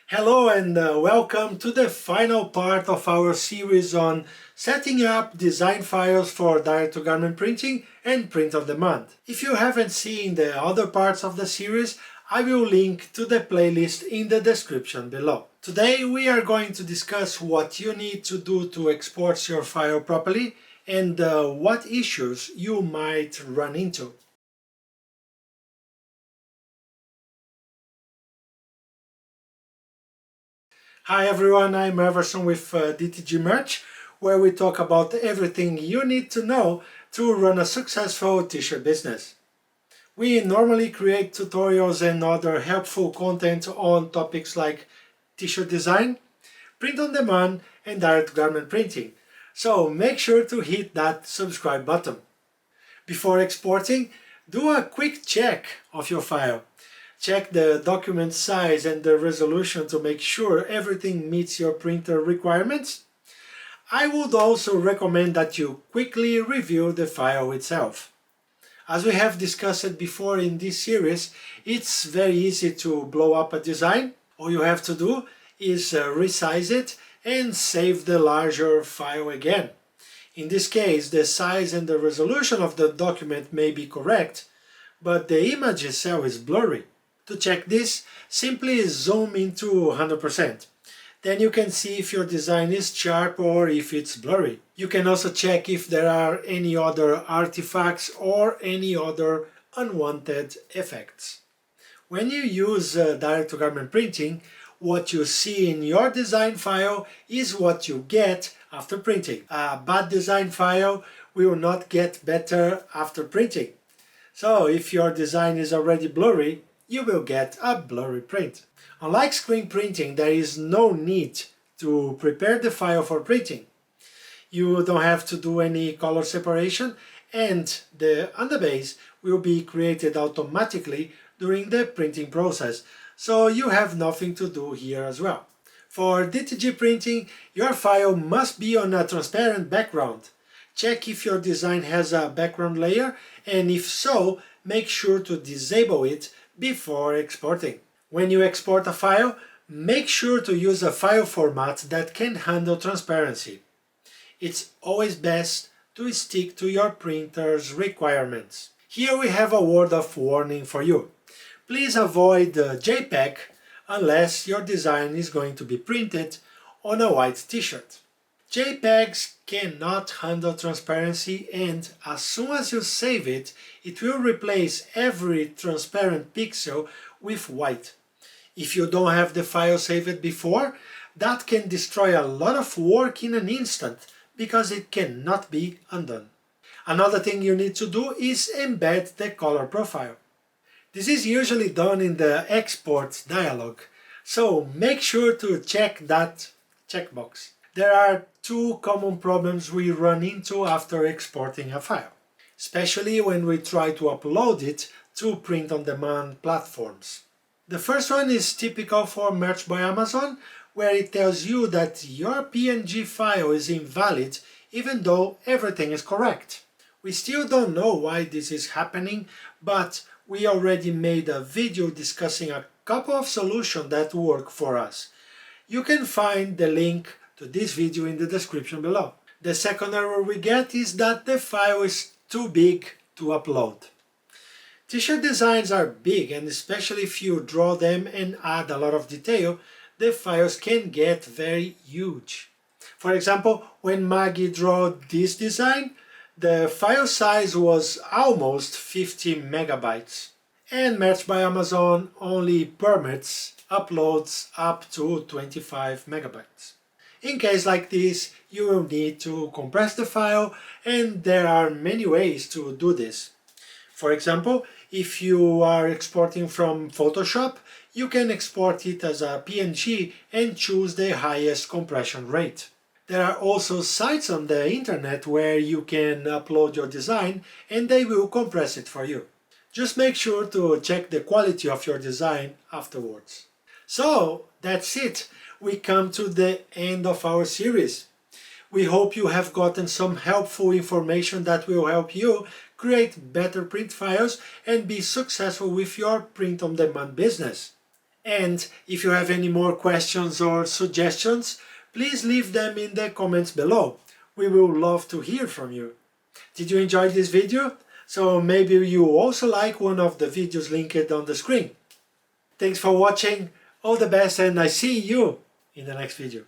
Hello and welcome to the final part of our series on setting up design files for direct-to-garment printing and print-on-demand. If you haven't seen the other parts of the series, I will link to the playlist in the description below. Today we are going to discuss what you need to do to export your file properly and what issues you might run into. Hi everyone, I'm Everson with DTG Merch, where we talk about everything you need to know to run a successful t-shirt business. We normally create tutorials and other helpful content on topics like t-shirt design, print on demand, and direct garment printing. So make sure to hit that subscribe button. Before exporting, do a quick check of your file. Check the document size and the resolution to make sure everything meets your printer requirements. I would also recommend that you quickly review the file itself. As we have discussed before in this series, it's very easy to blow up a design. All you have to do is resize it and save the larger file again. In this case, the size and the resolution of the document may be correct, but the image itself is blurry. To check this, simply zoom into 100%. Then you can see if your design is sharp or if it's blurry. You can also check if there are any other artifacts or any other unwanted effects. When you use direct-to-garment printing, what you see in your design file is what you get after printing. A bad design file will not get better after printing. So if your design is already blurry, you will get a blurry print. Unlike screen printing, there is no need to prepare the file for printing. You don't have to do any color separation, and the underbase will be created automatically during the printing process, so you have nothing to do here as well. For DTG printing, your file must be on a transparent background. Check if your design has a background layer, and if so, make sure to disable it before exporting. When you export a file, make sure to use a file format that can handle transparency. It's always best to stick to your printer's requirements. Here we have a word of warning for you. Please avoid JPEG unless your design is going to be printed on a white t-shirt. JPEGs cannot handle transparency, and as soon as you save it, it will replace every transparent pixel with white. If you don't have the file saved before, that can destroy a lot of work in an instant because it cannot be undone. Another thing you need to do is embed the color profile. This is usually done in the export dialog, so make sure to check that checkbox. There are two common problems we run into after exporting a file, especially when we try to upload it to print-on-demand platforms. The first one is typical for Merch by Amazon, where it tells you that your PNG file is invalid even though everything is correct. We still don't know why this is happening, but we already made a video discussing a couple of solutions that work for us. You can find the link to this video in the description below. The second error we get is that the file is too big to upload. T-shirt designs are big, and especially if you draw them and add a lot of detail, the files can get very huge. For example, when Maggie drew this design, the file size was almost 50 megabytes. And Merch by Amazon only permits uploads up to 25 megabytes. In case like this, you will need to compress the file, and there are many ways to do this. For example, if you are exporting from Photoshop, you can export it as a PNG and choose the highest compression rate. There are also sites on the internet where you can upload your design and they will compress it for you. Just make sure to check the quality of your design afterwards. So, that's it. We come to the end of our series. We hope you have gotten some helpful information that will help you create better print files and be successful with your print-on-demand business. And if you have any more questions or suggestions, please leave them in the comments below. We will love to hear from you. Did you enjoy this video? So maybe you also like one of the videos linked on the screen. Thanks for watching, all the best, and I see you in the next video.